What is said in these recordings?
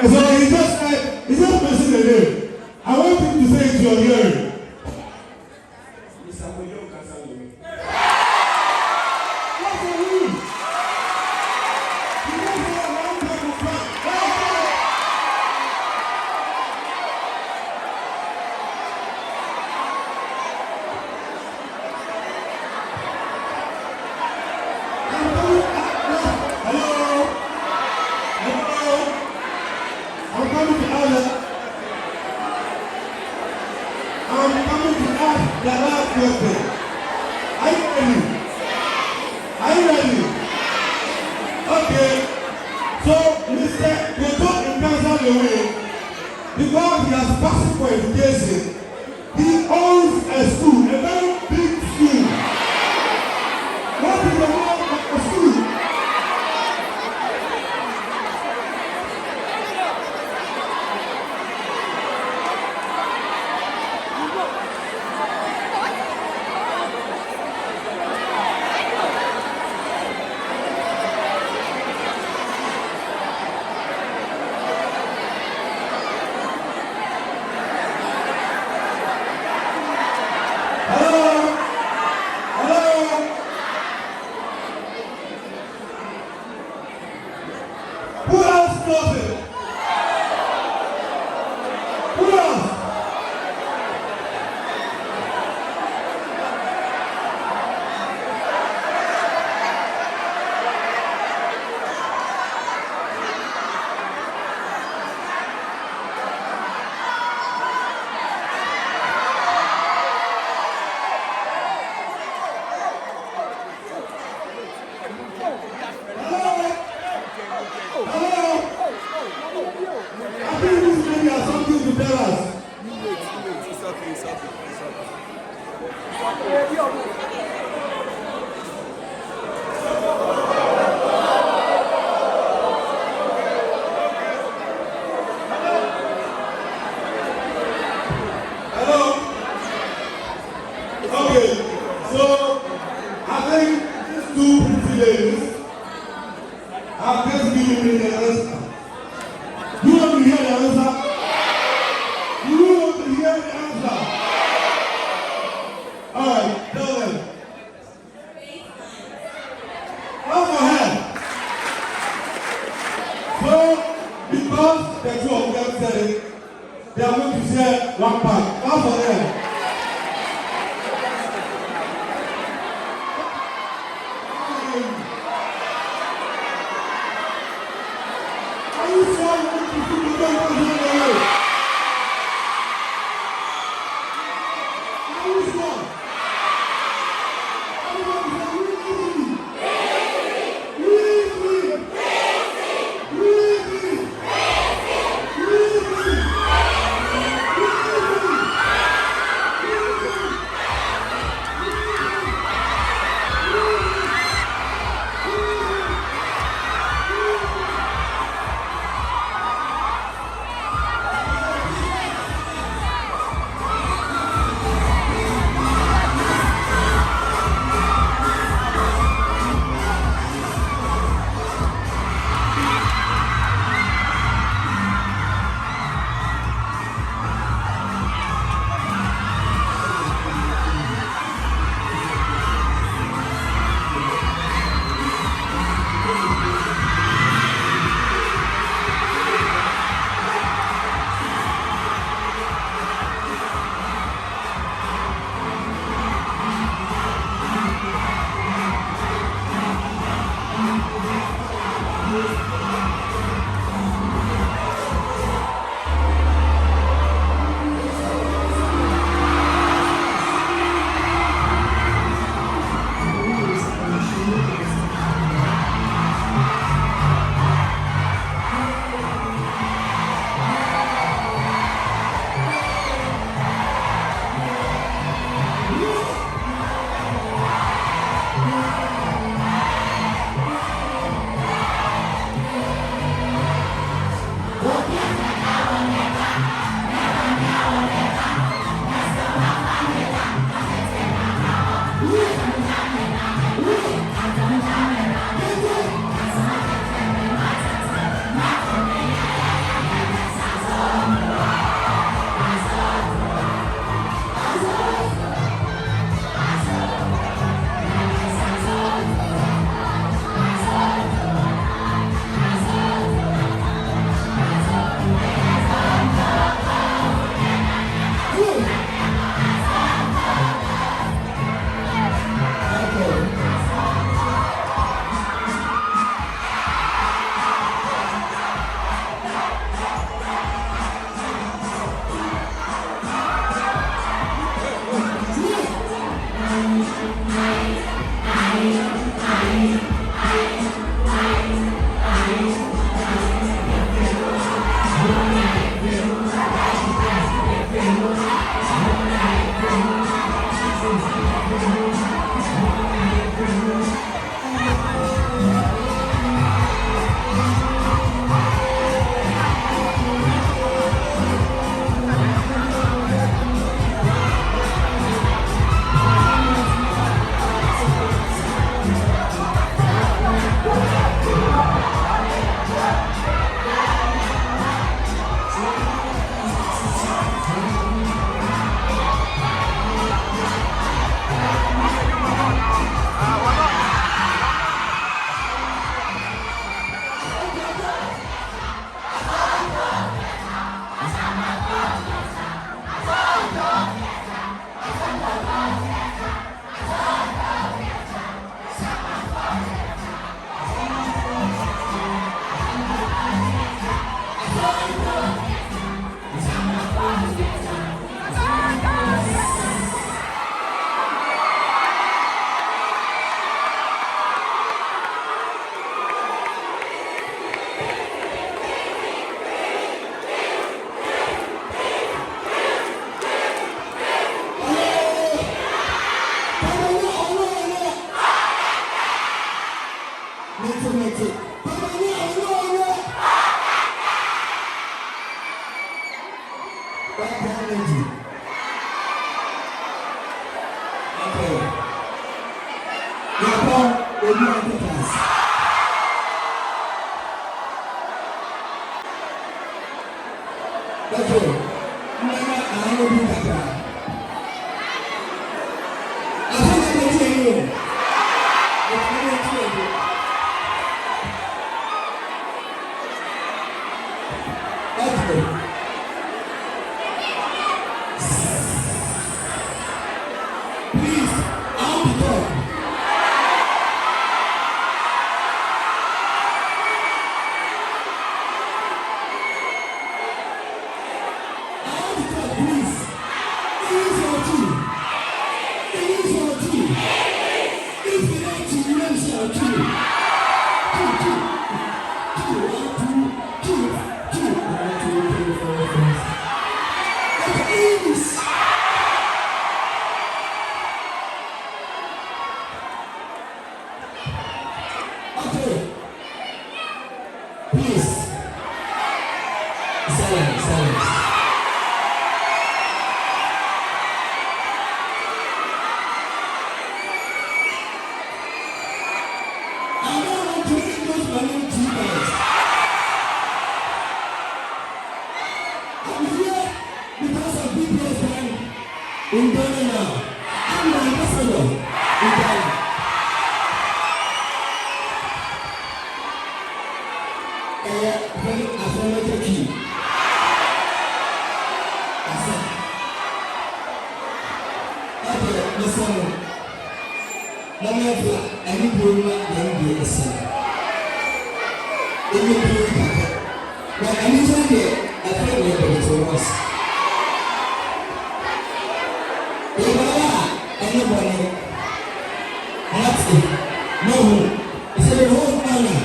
So he just mentioned the name. I want him to say it to your hearing. The last question. Are you ready? Are you ready? Okay. So, Mr. Koto in Tanzania, because he has passion for education, he owns a school, a very big school. What is the name of the school? Who else knows it? Who else? I think this lady has something to tell us. It's okay. Hello? Okay, so I think these two pretty ladies have just given me the answer. You want to hear the answer? You want to hear the answer? Alright, tell them. Clap for her. So, because the two of them said it, they are going to share one part. Clap for them. Are you sure you want to see the girl? Are you sure? Okay. Mama, I know you kaka. I have to tell you. Okay. Please, I'll be talk. Please, silence. I don't want to introduce my name to you guys. I'm here because of BPS Bank in Ghana now. I'm the ambassador in Ghana. Very affirmative key. That's it. Okay, listen. Let me have any problem then be a sin. Any problem. But anytime there, I feel like it's a loss. Anybody? That's it. No. It's a whole manner.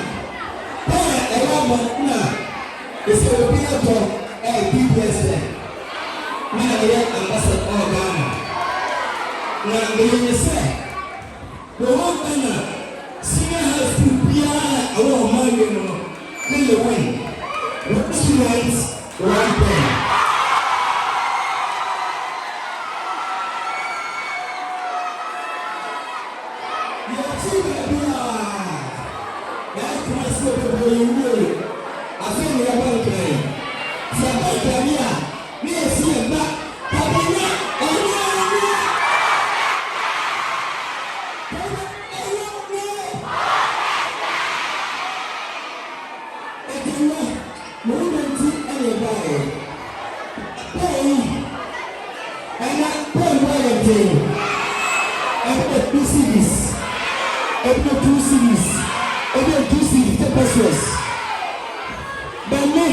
It's a European talk and BPS there. We are the ambassador of Ghana. Now, they say, the whole Ghana, senior high school, PR, our money, then the win. What students, one thing. Your team, that's my story for you, really. I feel we are going to play. So I'm going to play here. Me and see him back. Pabina, but me,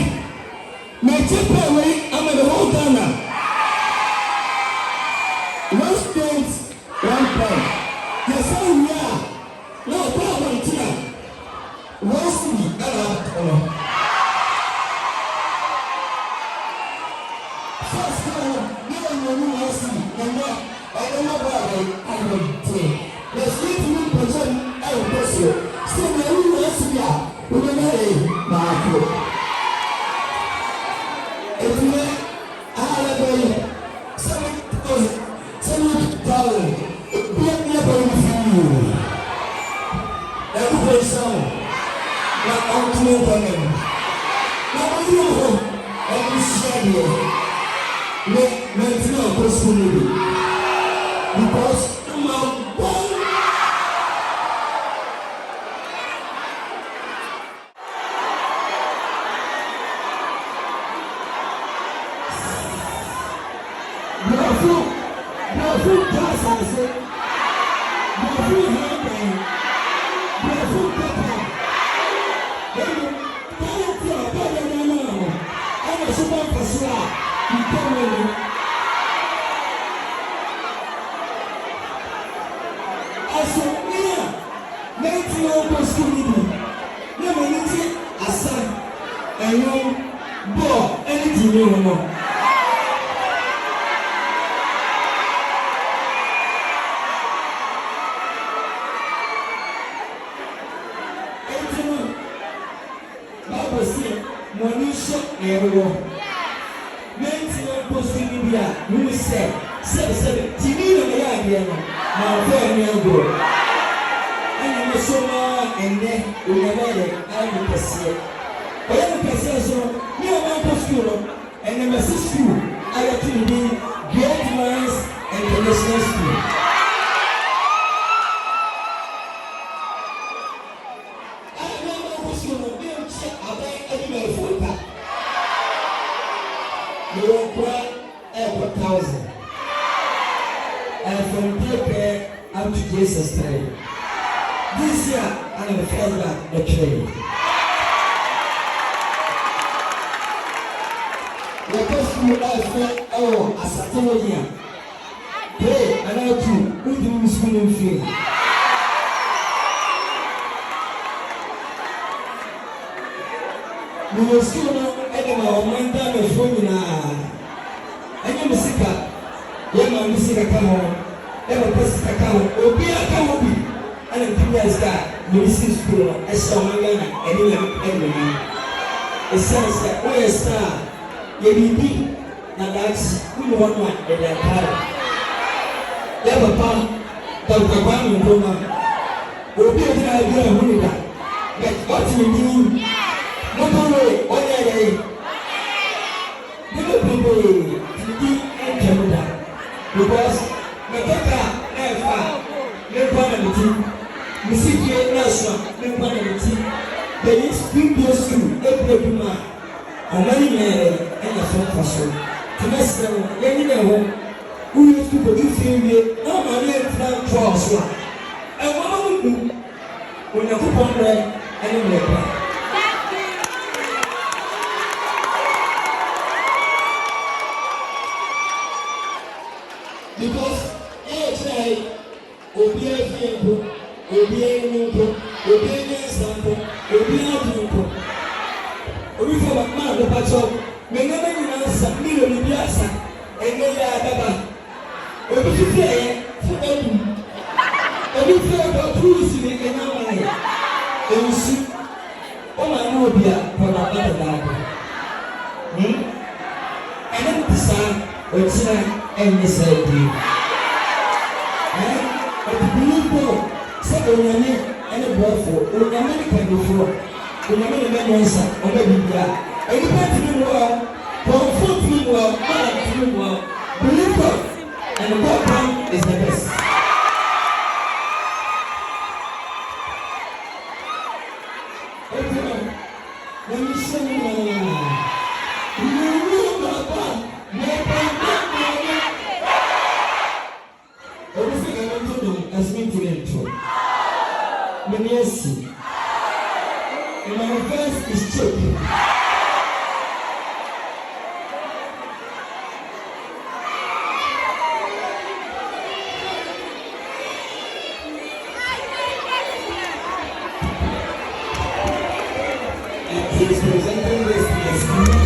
my tip away, I'm in the whole Ghana. One state, one point. Yes, we are. No, one here. One city, first time, no one city, I don't know why I would say. Let's leave you person, I will bless you. So, my own city, we will not a if you are $7,000, we are never with you. Everybody sound like I'm too open. Now, you know, I'm scared here. Let's not go slowly because I'm born. Food gas and say, your food handbag, your food pepper. Then you can't tell better than now. I'm a super person. You come in. I said, yeah, make your opportunity. Never need it. I said, and you bought anything you want. Monisha Ewo. Mental possibility, who said, TV on the idea, now very good. And I'm so and then we never I will see. But I can say so, near my school, and number 6 school ayɛ to ne din Great Minds International School. And from there up to Jesus 3. This year, I'm the first back the trade. The first school I said, oh, as a Tolonia. Hey, and I too, who do you school in field? We will school now, and my mind is running out. And you must see yɛma musika ka ho ɛma pasika ka ho obi aka ho bi ana mpiyas ka medicine school no ɛhyɛ ɔman Ghana ɛne yam ɛnwoma ɛsiane sɛ woyɛ star yɛbiribi na daakye wone hɔ no a ɛde akara yɛpapa dawutakwa no nkroma obi agyina ha bi a ɛho ne da but ɔte ne din motɔre ɔnyɛ yɛi ne bebree ne din ɛntwam da because metoka nefa nefa na meti musiki naswa nefa na meti the spring day school ebreduma omani mere enya so faso semester no yeni na ho uyu school do fiwe na ma na entra cross wa e wo mu onya ko pomre ene mlepa because obi afiempo obi enimpo obi enyansampo obi adumpo obi fo ma do pacho menga na nyina sa milo ni biasa enge ya baba obi fifi e fo edu obi fi o do truisi ni kenya mai ensi o ma no obi a ko na baba da ene ntisa o tsira enye sadi onyame ene bɔfo onyame ne kadofo onyame ne mɛnyansa ɔbɛ bibia enipa tiri mu a kɔnfo tiri mu a ɔba tiri mu a believe God and God plan is the best. When you say Menesi. My verse is choking. He is presenting this to the school.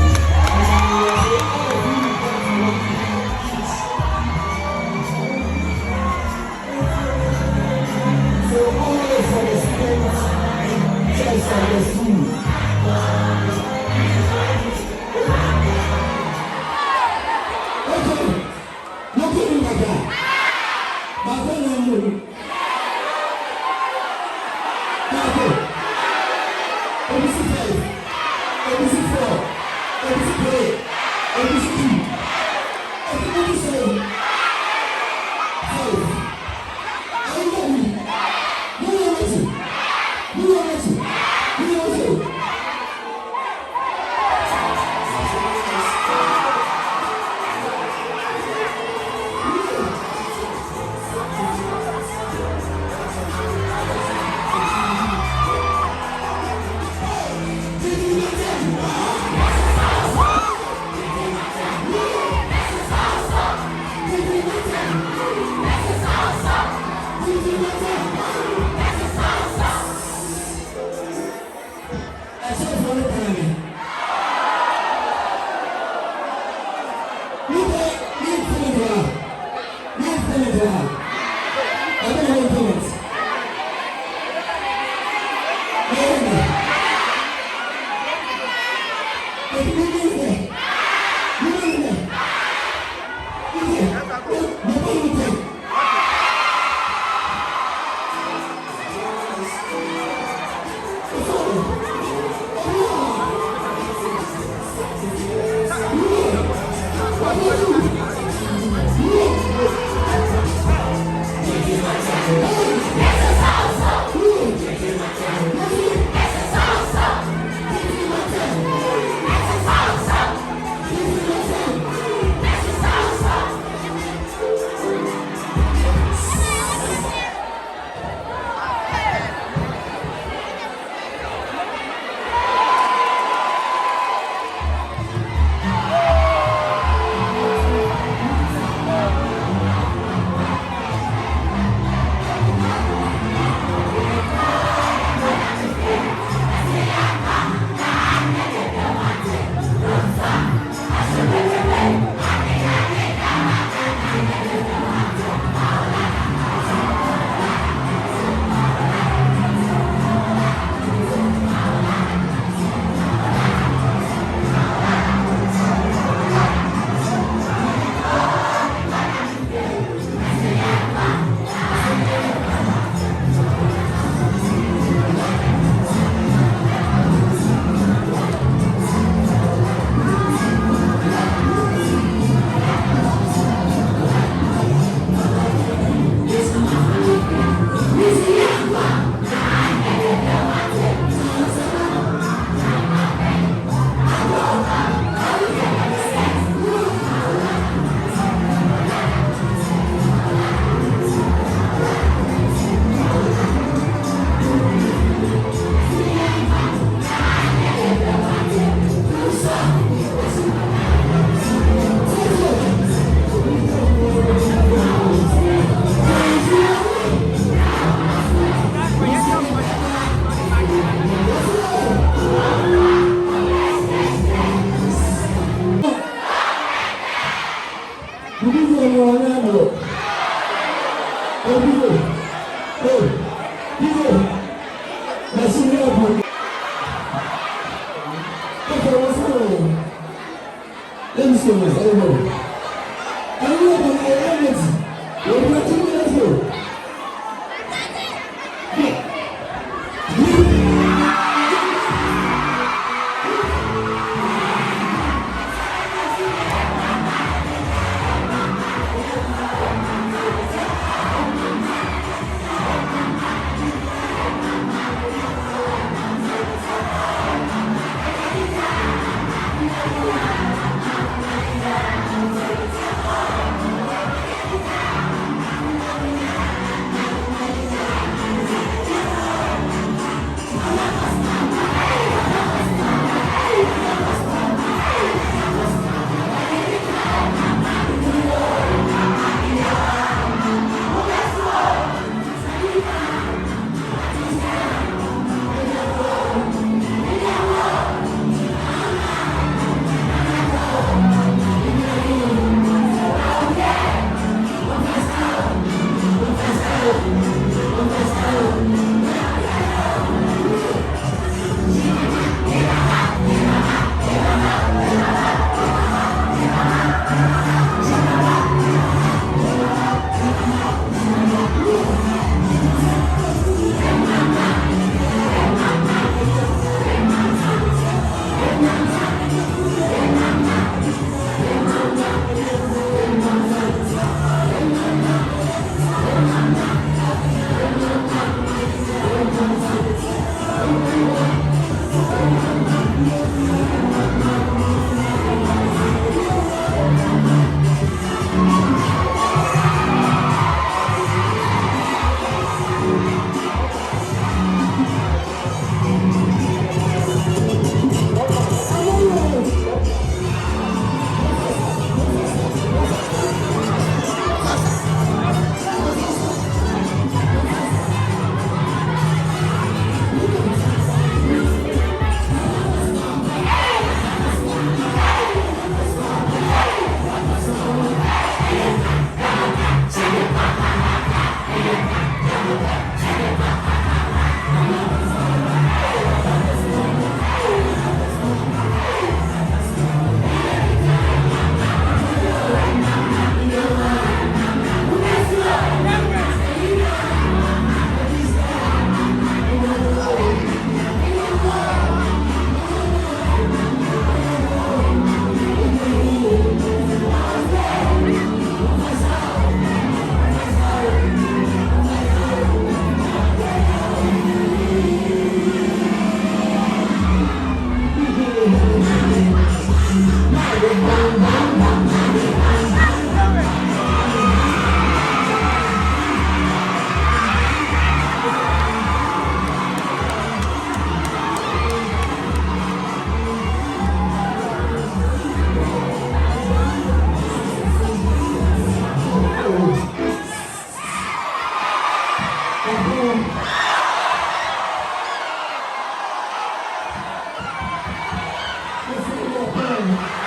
Let's